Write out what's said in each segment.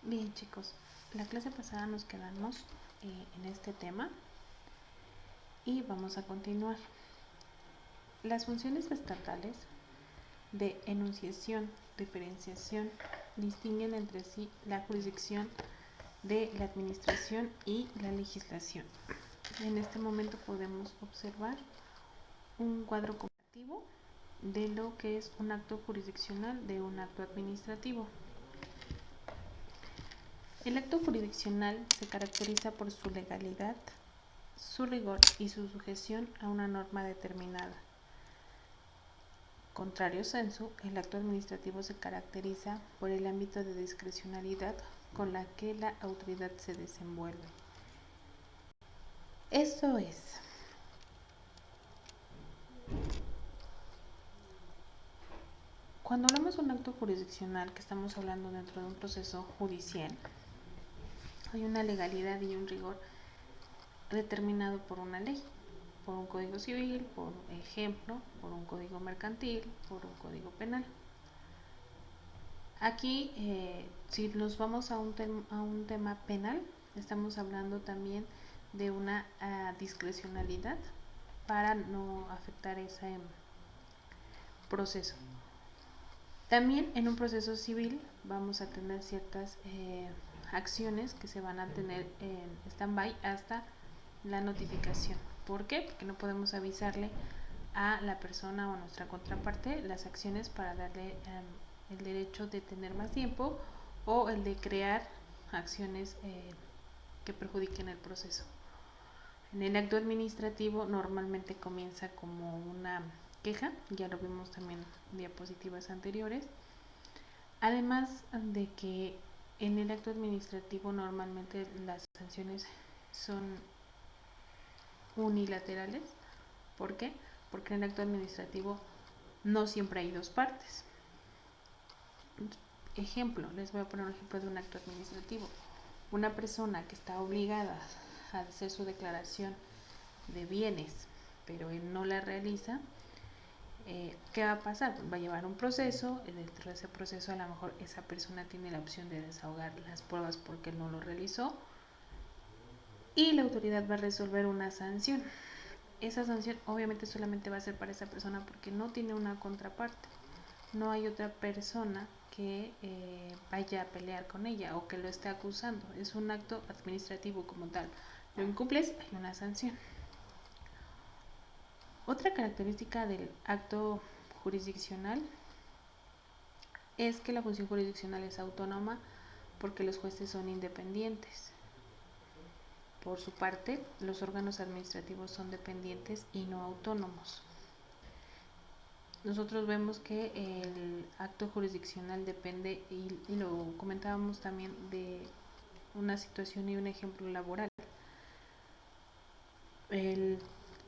Bien, chicos, la clase pasada nos quedamos en este tema y vamos a continuar. Las funciones estatales de enunciación, diferenciación, distinguen entre sí la jurisdicción de la administración y la legislación. En este momento podemos observar un cuadro comparativo de lo que es un acto jurisdiccional de un acto administrativo. El acto jurisdiccional se caracteriza por su legalidad, su rigor y su sujeción a una norma determinada. Contrario sensu, el acto administrativo se caracteriza por el ámbito de discrecionalidad con la que la autoridad se desenvuelve. Esto es, cuando hablamos de un acto jurisdiccional que estamos hablando dentro de un proceso judicial, hay una legalidad y un rigor determinado por una ley, por un código civil, por ejemplo, por un código mercantil, por un código penal. Aquí, si nos vamos a un tema penal, estamos hablando también de una discrecionalidad para no afectar ese proceso. También en un proceso civil vamos a tener ciertas acciones que se van a tener en stand-by hasta la notificación. ¿Por qué? Porque no podemos avisarle a la persona o a nuestra contraparte las acciones para darle el derecho de tener más tiempo o el de crear acciones que perjudiquen el proceso. En el acto administrativo normalmente comienza como una queja, ya lo vimos también en diapositivas anteriores, además de que en el acto administrativo normalmente las sanciones son unilaterales. ¿Por qué? Porque en el acto administrativo no siempre hay dos partes. Ejemplo, les voy a poner un ejemplo de un acto administrativo. Una persona que está obligada a hacer su declaración de bienes, pero él no la realiza, ¿qué va a pasar? Va a llevar un proceso, dentro de ese proceso a lo mejor esa persona tiene la opción de desahogar las pruebas porque él no lo realizó y la autoridad va a resolver una sanción. Esa sanción obviamente solamente va a ser para esa persona porque no tiene una contraparte. No hay otra persona que vaya a pelear con ella o que lo esté acusando. Es un acto administrativo como tal. Lo incumples, hay una sanción. Otra característica del acto jurisdiccional es que la función jurisdiccional es autónoma porque los jueces son independientes. Por su parte, los órganos administrativos son dependientes y no autónomos. Nosotros vemos que el acto jurisdiccional depende, y lo comentábamos también, de una situación y un ejemplo laboral.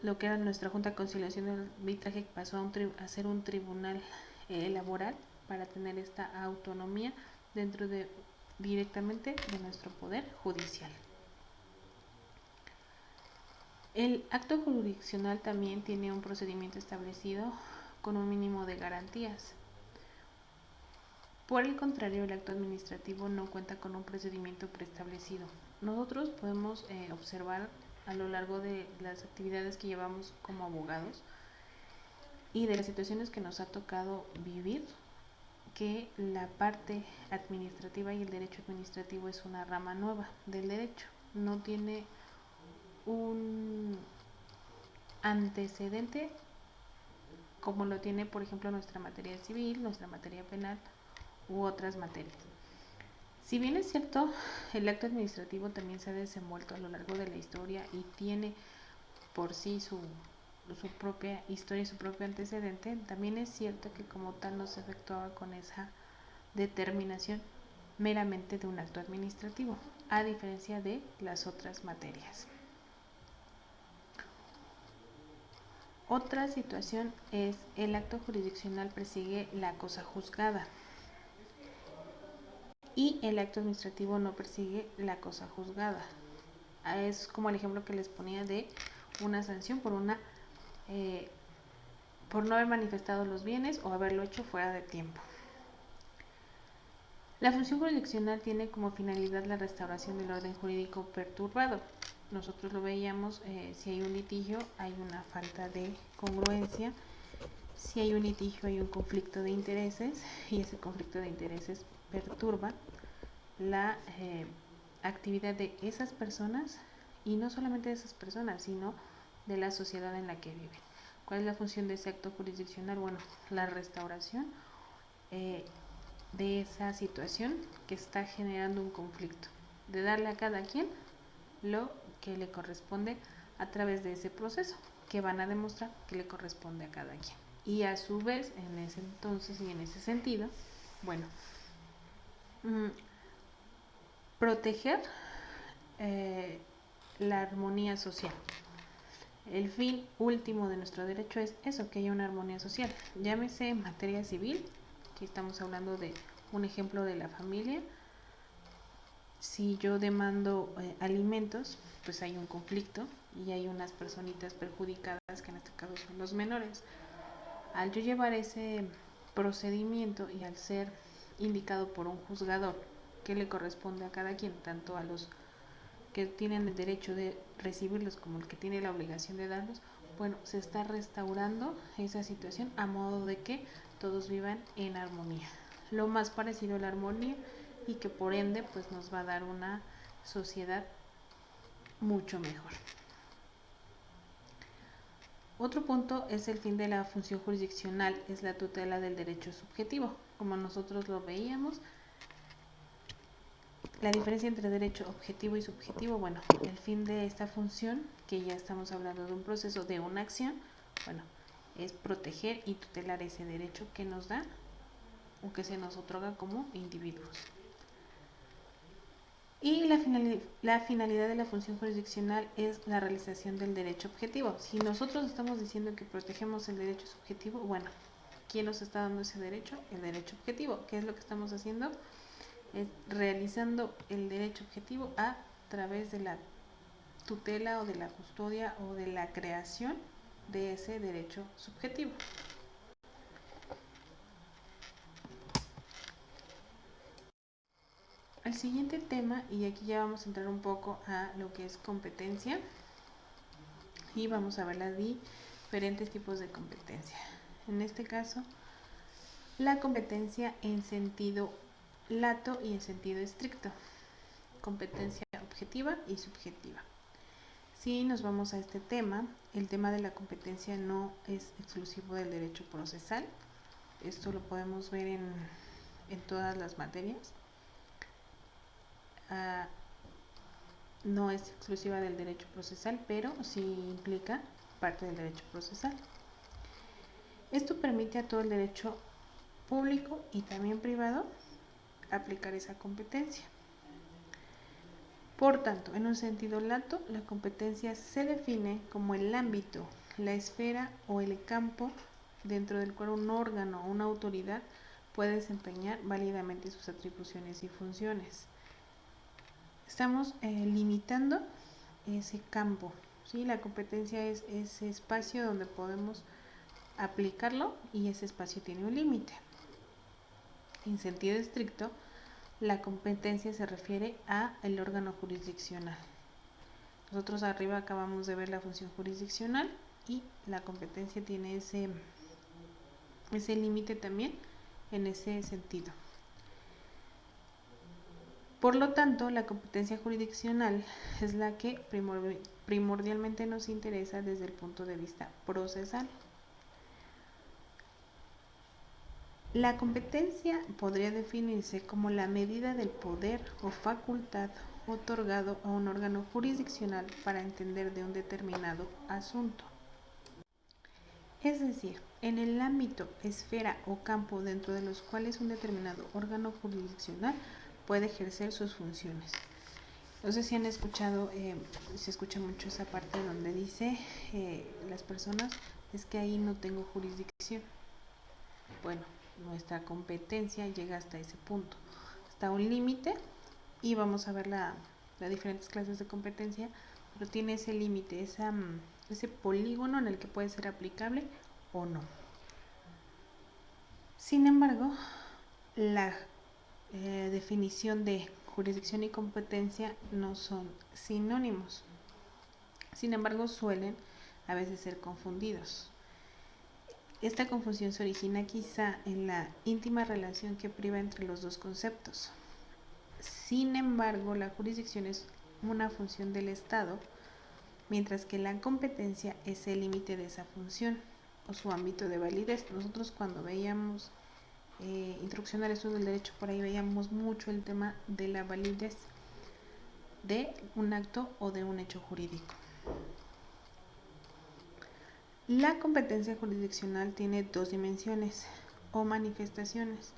Lo que era nuestra Junta de Conciliación del Arbitraje pasó a ser un tribunal laboral para tener esta autonomía dentro de directamente de nuestro poder judicial. El acto jurisdiccional también tiene un procedimiento establecido con un mínimo de garantías. Por el contrario, el acto administrativo no cuenta con un procedimiento preestablecido. Nosotros podemos observar a lo largo de las actividades que llevamos como abogados y de las situaciones que nos ha tocado vivir, que la parte administrativa y el derecho administrativo es una rama nueva del derecho. No tiene un antecedente como lo tiene, por ejemplo, nuestra materia civil, nuestra materia penal u otras materias. Si bien es cierto, el acto administrativo también se ha desenvuelto a lo largo de la historia y tiene por sí su propia historia y su propio antecedente, también es cierto que como tal no se efectuaba con esa determinación meramente de un acto administrativo, a diferencia de las otras materias. Otra situación es el acto jurisdiccional persigue la cosa juzgada y el acto administrativo no persigue la cosa juzgada. Es como el ejemplo que les ponía de una sanción por por no haber manifestado los bienes o haberlo hecho fuera de tiempo. La función jurisdiccional tiene como finalidad la restauración del orden jurídico perturbado. Nosotros lo veíamos, si hay un litigio hay una falta de congruencia, si hay un litigio hay un conflicto de intereses y ese conflicto de intereses perturba la actividad de esas personas y no solamente de esas personas, sino de la sociedad en la que viven. ¿Cuál es la función de ese acto jurisdiccional? Bueno, la restauración de esa situación que está generando un conflicto, de darle a cada quien lo que le corresponde a través de ese proceso, que van a demostrar que le corresponde a cada quien. Y a su vez, en ese entonces y en ese sentido, bueno, proteger la armonía social. El fin último de nuestro derecho es eso, que haya una armonía social. Llámese en materia civil, aquí estamos hablando de un ejemplo de la familia. Si yo demando alimentos, pues hay un conflicto y hay unas personitas perjudicadas, que en este caso son los menores. Al yo llevar ese procedimiento y al ser indicado por un juzgador que le corresponde a cada quien, tanto a los que tienen el derecho de recibirlos como el que tiene la obligación de darlos, bueno, se está restaurando esa situación a modo de que todos vivan en armonía, lo más parecido a la armonía, y que por ende pues nos va a dar una sociedad mucho mejor. Otro punto es el fin de la función jurisdiccional, es la tutela del derecho subjetivo. Como nosotros lo veíamos, la diferencia entre derecho objetivo y subjetivo, bueno, el fin de esta función, que ya estamos hablando de un proceso, de una acción, bueno, es proteger y tutelar ese derecho que nos da o que se nos otorga como individuos. Y la finalidad de la función jurisdiccional es la realización del derecho objetivo. Si nosotros estamos diciendo que protegemos el derecho subjetivo, bueno, ¿quién nos está dando ese derecho? El derecho objetivo. ¿Qué es lo que estamos haciendo? Es realizando el derecho objetivo a través de la tutela o de la custodia o de la creación de ese derecho subjetivo. El siguiente tema, y aquí ya vamos a entrar un poco a lo que es competencia, y vamos a ver las diferentes tipos de competencia. En este caso, la competencia en sentido lato y en sentido estricto, competencia objetiva y subjetiva. Si nos vamos a este tema, el tema de la competencia no es exclusivo del derecho procesal. Esto lo podemos ver en todas las materias. No es exclusiva del derecho procesal, pero sí implica parte del derecho procesal. Esto permite a todo el derecho público y también privado aplicar esa competencia. Por tanto, en un sentido lato, la competencia se define como el ámbito, la esfera o el campo dentro del cual un órgano o una autoridad puede desempeñar válidamente sus atribuciones y funciones. Estamos limitando ese campo, ¿sí? La competencia es ese espacio donde podemos aplicarlo y ese espacio tiene un límite. En sentido estricto, la competencia se refiere a el órgano jurisdiccional. Nosotros arriba acabamos de ver la función jurisdiccional y la competencia tiene ese límite también en ese sentido. Por lo tanto, la competencia jurisdiccional es la que primordialmente nos interesa desde el punto de vista procesal. La competencia podría definirse como la medida del poder o facultad otorgado a un órgano jurisdiccional para entender de un determinado asunto. Es decir, en el ámbito, esfera o campo dentro de los cuales un determinado órgano jurisdiccional puede ejercer sus funciones. No sé si han escuchado, se escucha mucho esa parte donde dice las personas, es que ahí no tengo jurisdicción. Bueno, nuestra competencia llega hasta ese punto, hasta un límite, y vamos a ver las diferentes clases de competencia, pero tiene ese límite, ese polígono en el que puede ser aplicable o no. Sin embargo, la definición de jurisdicción y competencia no son sinónimos. Sin embargo, suelen a veces ser confundidos. Esta confusión se origina quizá en la íntima relación que priva entre los dos conceptos. Sin embargo, la jurisdicción es una función del Estado, mientras que la competencia es el límite de esa función o su ámbito de validez. Nosotros cuando veíamos Introducción al Estudio del Derecho, por ahí veíamos mucho el tema de la validez de un acto o de un hecho jurídico. La competencia jurisdiccional tiene dos dimensiones o manifestaciones: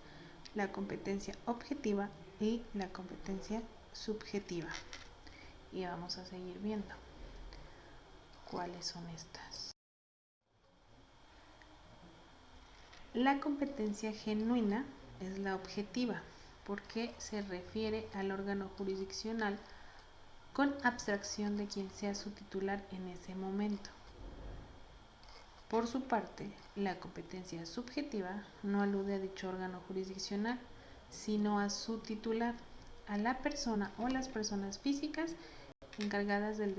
la competencia objetiva y la competencia subjetiva. Y vamos a seguir viendo cuáles son estas. La competencia genuina es la objetiva, porque se refiere al órgano jurisdiccional con abstracción de quien sea su titular en ese momento. Por su parte, la competencia subjetiva no alude a dicho órgano jurisdiccional, sino a su titular, a la persona o las personas físicas encargadas del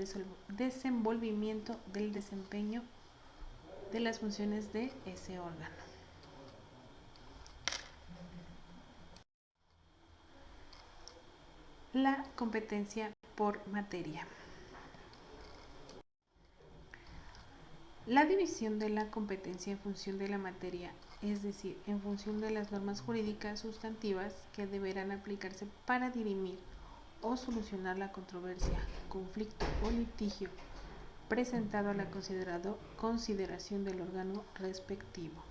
desenvolvimiento del desempeño de las funciones de ese órgano. La competencia por materia. La división de la competencia en función de la materia, es decir, en función de las normas jurídicas sustantivas que deberán aplicarse para dirimir o solucionar la controversia, conflicto o litigio presentado a la consideración del órgano respectivo.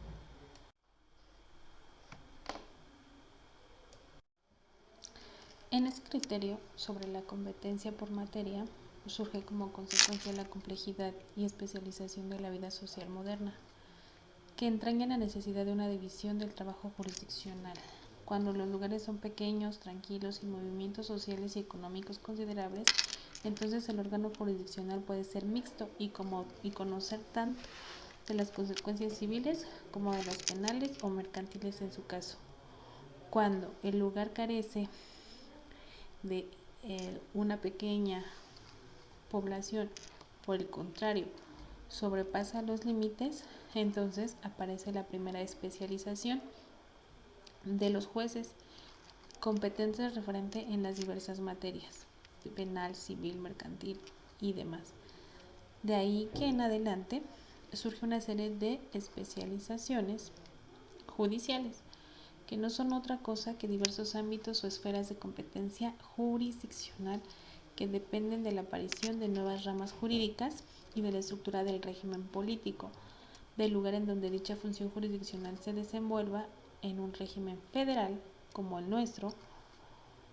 En ese criterio sobre la competencia por materia surge como consecuencia la complejidad y especialización de la vida social moderna, que entraña la necesidad de una división del trabajo jurisdiccional. Cuando los lugares son pequeños, tranquilos, sin movimientos sociales y económicos considerables, entonces el órgano jurisdiccional puede ser mixto y conocer tanto de las consecuencias civiles como de las penales o mercantiles en su caso. Cuando el lugar carece de una pequeña población, por el contrario, sobrepasa los límites, entonces aparece la primera especialización de los jueces competentes referente en las diversas materias, penal, civil, mercantil y demás. De ahí que en adelante surge una serie de especializaciones judiciales, que no son otra cosa que diversos ámbitos o esferas de competencia jurisdiccional que dependen de la aparición de nuevas ramas jurídicas y de la estructura del régimen político, del lugar en donde dicha función jurisdiccional se desenvuelva. En un régimen federal como el nuestro,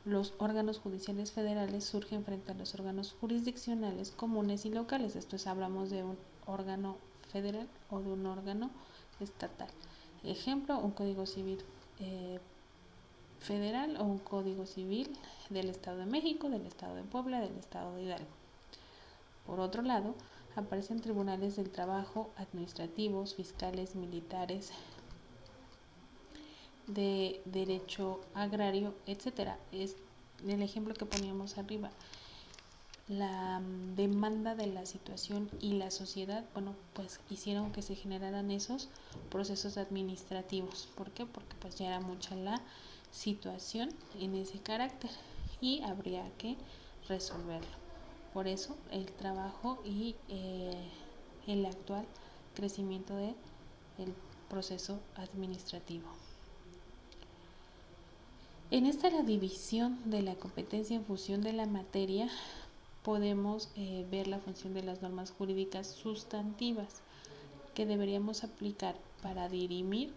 los órganos judiciales federales surgen frente a los órganos jurisdiccionales comunes y locales. Esto es, hablamos de un órgano federal o de un órgano estatal. Ejemplo, un código civil federal o un código civil del Estado de México, del Estado de Puebla, del Estado de Hidalgo. Por otro lado, aparecen tribunales del trabajo, administrativos, fiscales, militares, de derecho agrario, etcétera. Es el ejemplo que poníamos arriba. La demanda de la situación y la sociedad, pues hicieron que se generaran esos procesos administrativos. ¿Por qué? Porque pues ya era mucha la situación en ese carácter y habría que resolverlo. Por eso el trabajo y el actual crecimiento del proceso administrativo. En esta la división de la competencia en función de la materia podemos ver la función de las normas jurídicas sustantivas que deberíamos aplicar para dirimir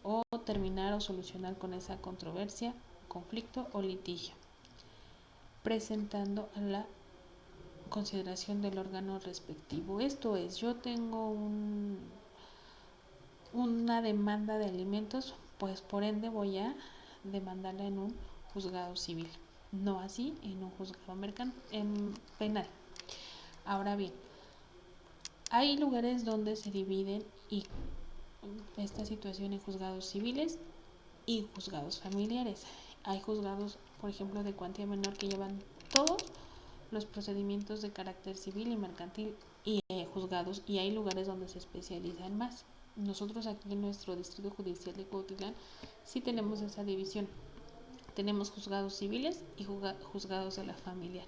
o terminar o solucionar con esa controversia, conflicto o litigio, presentando a la consideración del órgano respectivo. Esto es, yo tengo una demanda de alimentos, pues por ende voy a demandarla en un juzgado civil, no así en un juzgado penal. Ahora bien, hay lugares donde se dividen y esta situación en juzgados civiles y juzgados familiares. hay juzgados, por ejemplo, de cuantía menor que llevan todos los procedimientos de carácter civil y mercantil y juzgados, y hay lugares donde se especializan más. Nosotros aquí en nuestro distrito judicial de Cuautitlán sí tenemos esa división. Tenemos juzgados civiles y juzgados de la familia.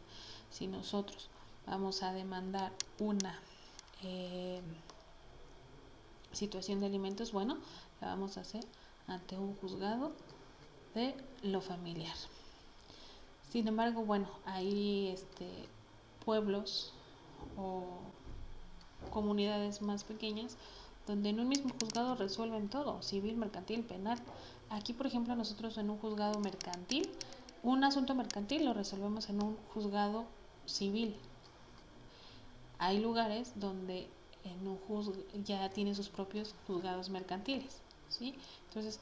Si nosotros vamos a demandar una situación de alimentos, bueno, la vamos a hacer ante un juzgado de lo familiar. Sin embargo, bueno, hay pueblos o comunidades más pequeñas donde en un mismo juzgado resuelven todo, civil, mercantil, penal. Aquí, por ejemplo, nosotros en un juzgado mercantil, un asunto mercantil lo resolvemos en un juzgado civil. Hay lugares donde en un ya tiene sus propios juzgados mercantiles, ¿sí? Entonces,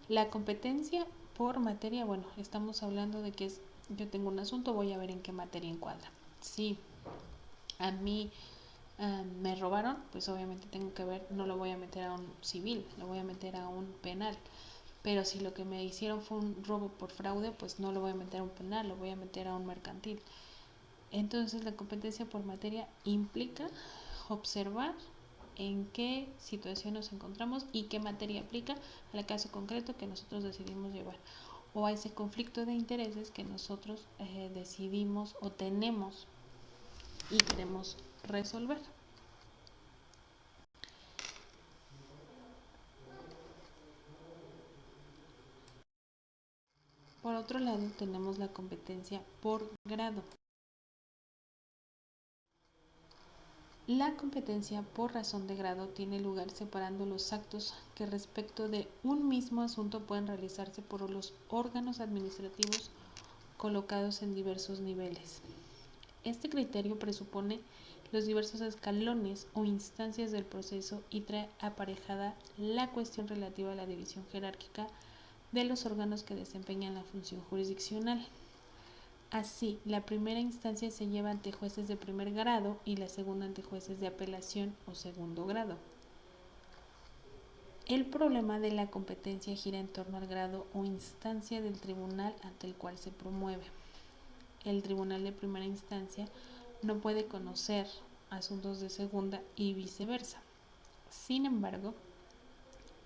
la competencia por materia, bueno, estamos hablando de que yo tengo un asunto, voy a ver en qué materia encuadra. Sí, a mí me robaron, pues obviamente tengo que ver, no lo voy a meter a un civil, lo voy a meter a un penal. Pero si lo que me hicieron fue un robo por fraude, pues no lo voy a meter a un penal, lo voy a meter a un mercantil. Entonces la competencia por materia implica observar en qué situación nos encontramos y qué materia aplica al caso concreto que nosotros decidimos llevar, o a ese conflicto de intereses que nosotros decidimos o tenemos y queremos resolver. Por otro lado, tenemos la competencia por grado. La competencia por razón de grado tiene lugar separando los actos que respecto de un mismo asunto pueden realizarse por los órganos administrativos colocados en diversos niveles. Este criterio presupone los diversos escalones o instancias del proceso y trae aparejada la cuestión relativa a la división jerárquica de los órganos que desempeñan la función jurisdiccional. Así, la primera instancia se lleva ante jueces de primer grado y la segunda ante jueces de apelación o segundo grado. El problema de la competencia gira en torno al grado o instancia del tribunal ante el cual se promueve. El tribunal de primera instancia no puede conocer asuntos de segunda y viceversa. Sin embargo,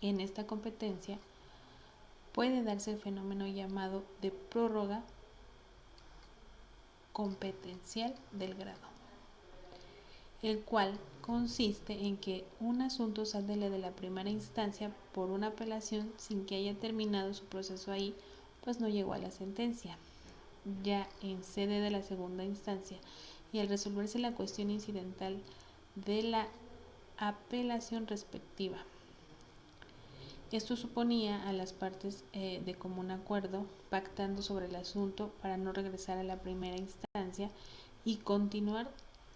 en esta competencia puede darse el fenómeno llamado de prórroga competencial del grado, el cual consiste en que un asunto sale de la primera instancia por una apelación sin que haya terminado su proceso ahí, pues no llegó a la sentencia, ya en sede de la segunda instancia, y al resolverse la cuestión incidental de la apelación respectiva. Esto suponía a las partes de común acuerdo pactando sobre el asunto para no regresar a la primera instancia y continuar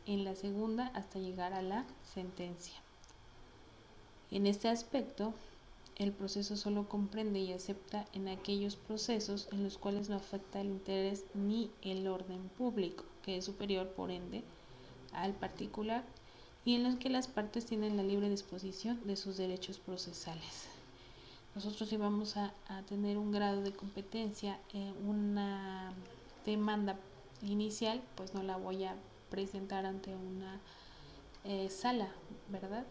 en la segunda hasta llegar a la sentencia. En este aspecto, el proceso solo comprende y acepta en aquellos procesos en los cuales no afecta el interés ni el orden público, que es superior por ende al particular, y en los que las partes tienen la libre disposición de sus derechos procesales. Nosotros íbamos a tener un grado de competencia, una demanda inicial, pues no la voy a presentar ante una sala, ¿verdad?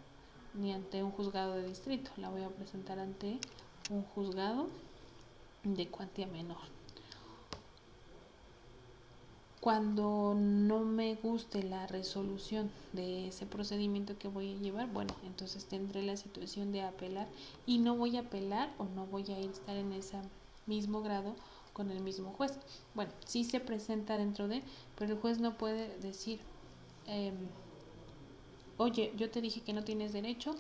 Ni ante un juzgado de distrito, la voy a presentar ante un juzgado de cuantía menor. Cuando no me guste la resolución de ese procedimiento que voy a llevar, bueno, entonces tendré la situación de apelar y no voy a apelar o no voy a estar en ese mismo grado con el mismo juez. Bueno, sí se presenta dentro de, pero el juez no puede decir, oye, yo te dije que no tienes derecho,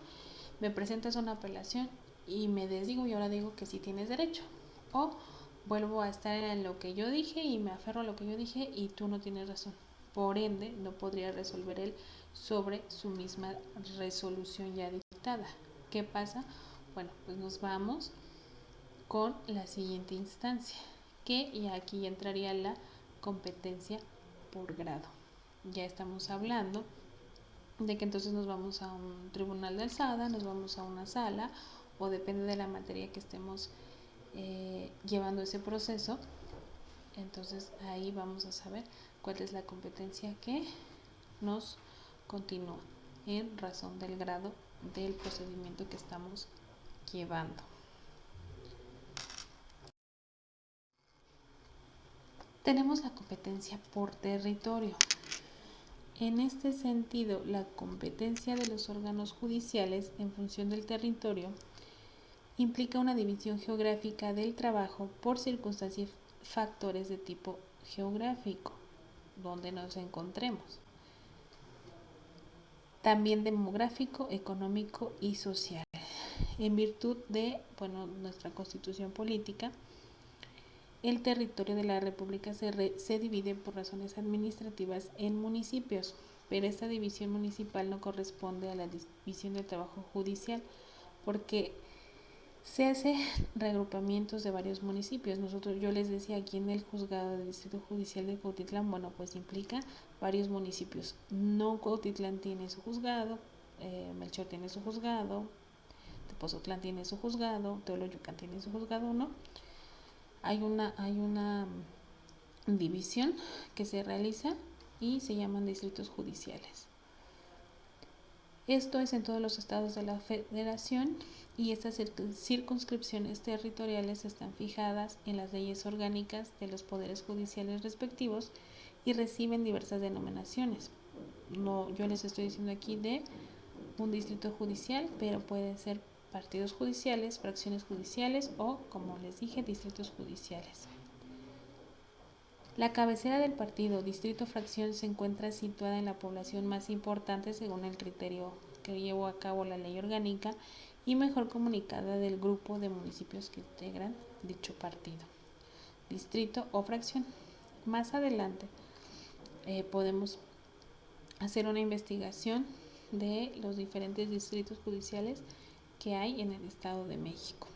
me presentas una apelación y me desdigo y ahora digo que sí tienes derecho. O vuelvo a estar en lo que yo dije y me aferro a lo que yo dije y tú no tienes razón. Por ende, no podría resolver él sobre su misma resolución ya dictada. ¿Qué pasa? Bueno, pues nos vamos con la siguiente instancia, que ya aquí entraría la competencia por grado. Ya estamos hablando de que entonces nos vamos a un tribunal de alzada, nos vamos a una sala o depende de la materia que estemos llevando ese proceso. Entonces ahí vamos a saber cuál es la competencia que nos continúa en razón del grado del procedimiento que estamos llevando. Tenemos la competencia por territorio. En este sentido, la competencia de los órganos judiciales en función del territorio implica una división geográfica del trabajo por circunstancias y factores de tipo geográfico, donde nos encontremos. También demográfico, económico y social. En virtud de nuestra constitución política, el territorio de la República se divide por razones administrativas en municipios, pero esta división municipal no corresponde a la división del trabajo judicial, porque se hace reagrupamientos de varios municipios. Yo les decía, aquí en el juzgado del Distrito Judicial de Cuautitlán, pues implica varios municipios. No Cuautitlán tiene su juzgado, Melchor tiene su juzgado, Tepozotlán tiene su juzgado, Teoloyucan tiene su juzgado, ¿no? Hay una división que se realiza y se llaman distritos judiciales. Esto es en todos los estados de la Federación, y estas circunscripciones territoriales están fijadas en las leyes orgánicas de los poderes judiciales respectivos y reciben diversas denominaciones. Yo les estoy diciendo aquí de un distrito judicial, pero pueden ser partidos judiciales, fracciones judiciales o, como les dije, distritos judiciales. La cabecera del partido, distrito, fracción se encuentra situada en la población más importante según el criterio que llevó a cabo la ley orgánica y mejor comunicada del grupo de municipios que integran dicho partido, distrito o fracción. Más adelante podemos hacer una investigación de los diferentes distritos judiciales que hay en el Estado de México.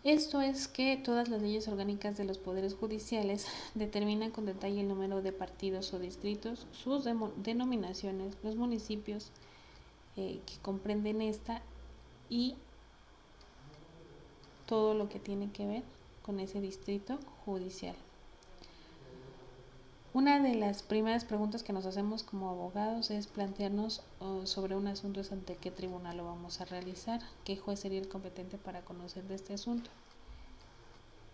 Esto es que todas las leyes orgánicas de los poderes judiciales determinan con detalle el número de partidos o distritos, sus denominaciones, los municipios que comprenden esta y todo lo que tiene que ver con ese distrito judicial. Una de las primeras preguntas que nos hacemos como abogados es plantearnos sobre un asunto es ante qué tribunal lo vamos a realizar, qué juez sería el competente para conocer de este asunto.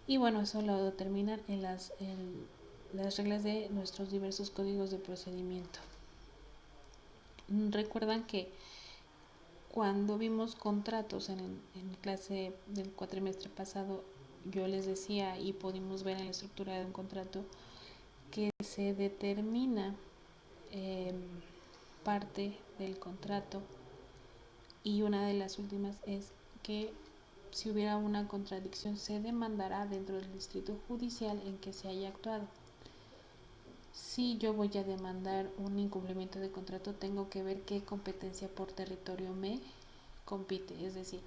Y eso lo determinan en las reglas de nuestros diversos códigos de procedimiento. Recuerdan que cuando vimos contratos en clase del cuatrimestre pasado, yo les decía y pudimos ver en la estructura de un contrato que se determina parte del contrato, y una de las últimas es que si hubiera una contradicción se demandará dentro del distrito judicial en que se haya actuado. Si yo voy a demandar un incumplimiento de contrato, tengo que ver qué competencia por territorio me compite. Es decir,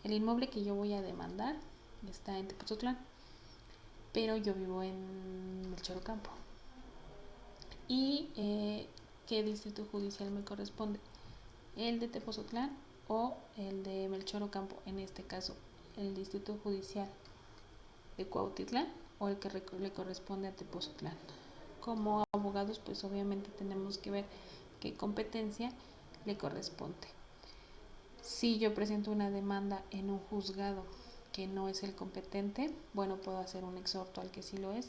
el inmueble que yo voy a demandar está en Tepozotlán, pero yo vivo en Melchor Ocampo. ¿Y qué distrito judicial me corresponde? ¿El de Tepozotlán o el de Melchor Ocampo? En este caso, el distrito judicial de Cuautitlán o el que le corresponde a Tepozotlán. Como abogados, pues obviamente tenemos que ver qué competencia le corresponde. Si yo presento una demanda en un juzgado que no es el competente, puedo hacer un exhorto al que sí lo es,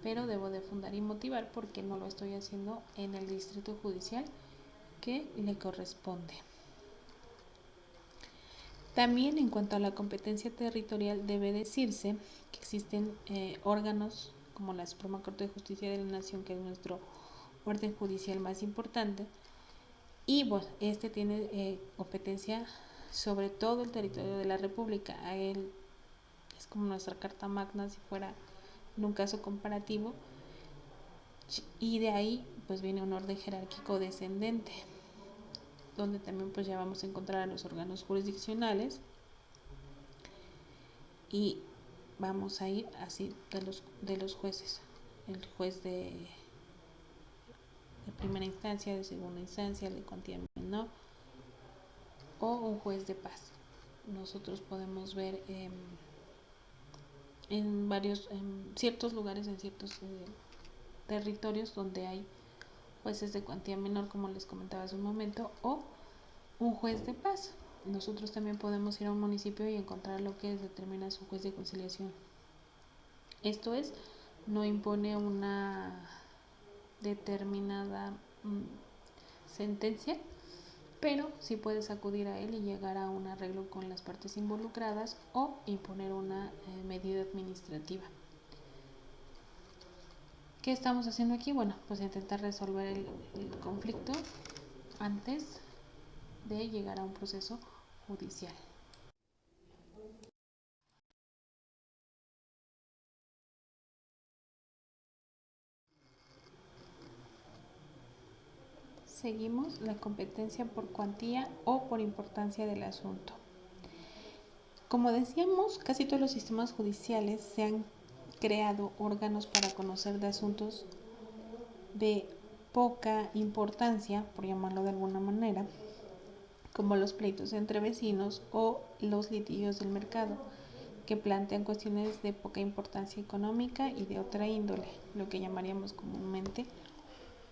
pero debo de fundar y motivar porque no lo estoy haciendo en el distrito judicial que le corresponde. También en cuanto a la competencia territorial, debe decirse que existen órganos como la Suprema Corte de Justicia de la Nación, que es nuestro orden judicial más importante, y este tiene competencia sobre todo el territorio de la República. A él es como nuestra carta magna si fuera en un caso comparativo, y de ahí viene un orden jerárquico descendente, donde también ya vamos a encontrar a los órganos jurisdiccionales, y vamos a ir así de los jueces: el juez de primera instancia, de segunda instancia, de cuantía menor, o un juez de paz. nosotros podemos ver en ciertos lugares, en ciertos territorios donde hay jueces de cuantía menor, como les comentaba hace un momento, o un juez de paz. Nosotros también podemos ir a un municipio y encontrar lo que determina su juez de conciliación. Esto es, no impone una determinada sentencia, pero sí puedes acudir a él y llegar a un arreglo con las partes involucradas o imponer una medida administrativa. ¿Qué estamos haciendo aquí? Bueno, pues intentar resolver el conflicto antes de llegar a un proceso judicial. Seguimos la competencia por cuantía o por importancia del asunto. Como decíamos, casi todos los sistemas judiciales se han creado órganos para conocer de asuntos de poca importancia, por llamarlo de alguna manera, como los pleitos entre vecinos o los litigios del mercado, que plantean cuestiones de poca importancia económica y de otra índole, lo que llamaríamos comúnmente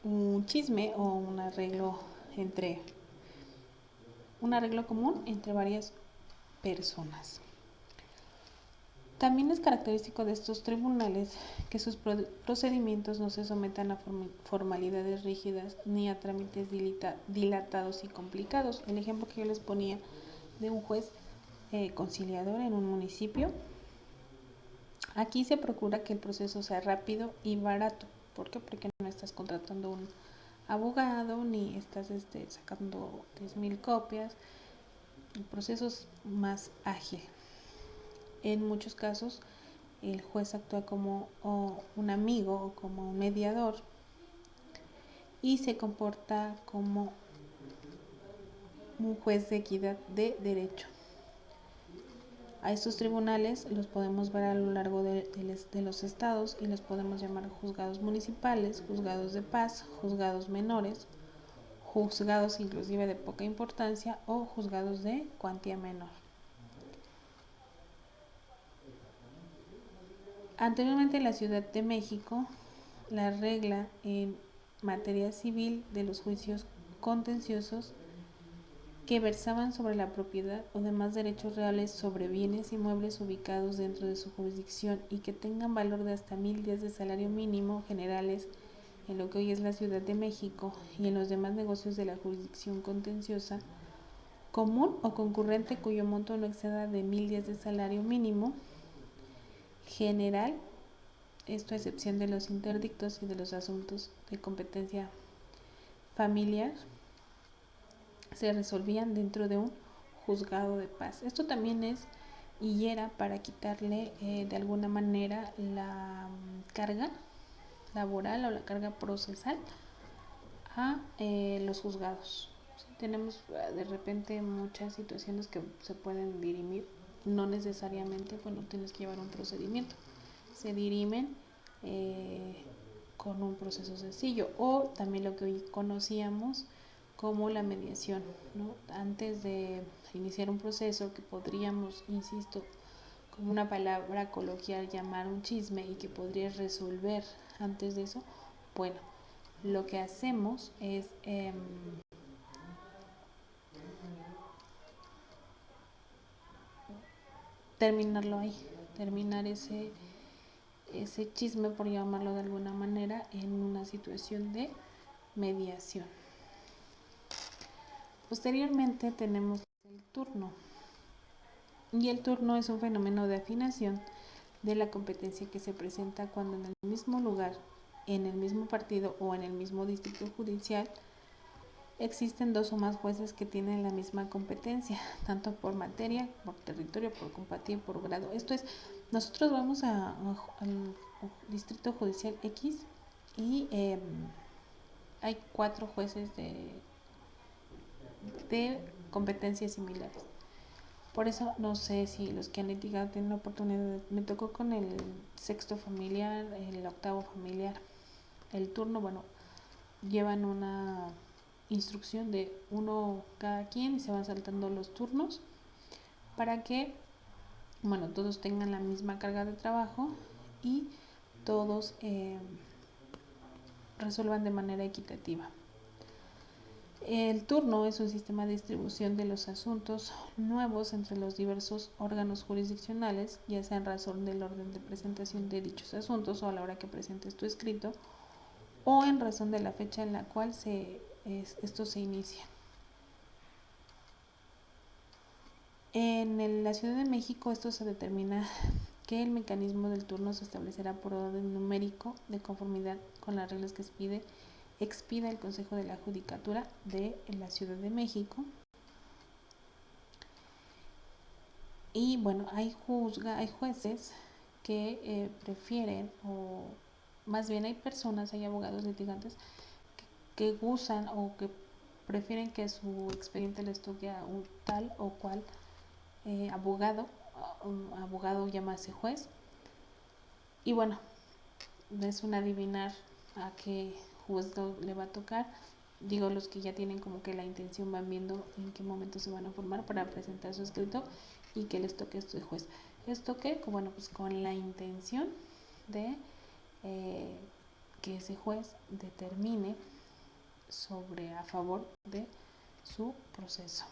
un chisme o un arreglo común entre varias personas. También es característico de estos tribunales que sus procedimientos no se sometan a formalidades rígidas ni a trámites dilatados y complicados. El ejemplo que yo les ponía de un juez conciliador en un municipio, aquí se procura que el proceso sea rápido y barato. ¿Por qué? Porque no estás contratando un abogado ni estás sacando 10,000 copias. El proceso es más ágil. En muchos casos el juez actúa como un amigo o como un mediador y se comporta como un juez de equidad de derecho. A estos tribunales los podemos ver a lo largo de los estados y los podemos llamar juzgados municipales, juzgados de paz, juzgados menores, juzgados inclusive de poca importancia o juzgados de cuantía menor. Anteriormente en la Ciudad de México, la regla en materia civil de los juicios contenciosos que versaban sobre la propiedad o demás derechos reales sobre bienes inmuebles ubicados dentro de su jurisdicción y que tengan valor de hasta 1,000 días de salario mínimo generales en lo que hoy es la Ciudad de México y en los demás negocios de la jurisdicción contenciosa común o concurrente cuyo monto no exceda de 1,000 días de salario mínimo general, esto a excepción de los interdictos y de los asuntos de competencia familiar, se resolvían dentro de un juzgado de paz. Esto también es y era para quitarle de alguna manera la carga laboral o la carga procesal a los juzgados. Sí, tenemos de repente muchas situaciones que se pueden dirimir, no necesariamente, bueno, tienes que llevar un procedimiento, se dirimen con un proceso sencillo o también lo que hoy conocíamos como la mediación, ¿no? Antes de iniciar un proceso que podríamos, insisto, como una palabra coloquial llamar un chisme y que podrías resolver antes de eso, bueno, lo que hacemos es terminarlo ahí, terminar ese chisme, por llamarlo de alguna manera, en una situación de mediación. Posteriormente tenemos el turno. Y el turno es un fenómeno de afinación de la competencia que se presenta cuando en el mismo lugar, en el mismo partido o en el mismo distrito judicial existen dos o más jueces que tienen la misma competencia, tanto por materia, por territorio, por compatía y por grado. Esto es, nosotros vamos al distrito judicial X y hay 4 jueces de competencias similares. Por eso no sé si los que han litigado tienen la oportunidad. Me tocó con el sexto familiar, el octavo familiar. El turno, bueno, llevan una instrucción de uno cada quien y se van saltando los turnos para que, bueno, todos tengan la misma carga de trabajo y todos resuelvan de manera equitativa. El turno es un sistema de distribución de los asuntos nuevos entre los diversos órganos jurisdiccionales, ya sea en razón del orden de presentación de dichos asuntos o a la hora que presentes tu escrito, o en razón de la fecha en la cual estos se inician. En la Ciudad de México esto se determina que el mecanismo del turno se establecerá por orden numérico de conformidad con las reglas que expida el Consejo de la Judicatura de la Ciudad de México. Y bueno, hay jueces que prefieren, o más bien hay personas, hay abogados litigantes que usan o que prefieren que su expediente les toque a un tal o cual abogado, llámase juez. Y bueno, es un adivinar a qué juez le va a tocar. Digo, los que ya tienen como que la intención van viendo en qué momento se van a formar para presentar su escrito y que les toque este juez. ¿Esto qué? Bueno, pues con la intención de que ese juez determine a favor de su proceso.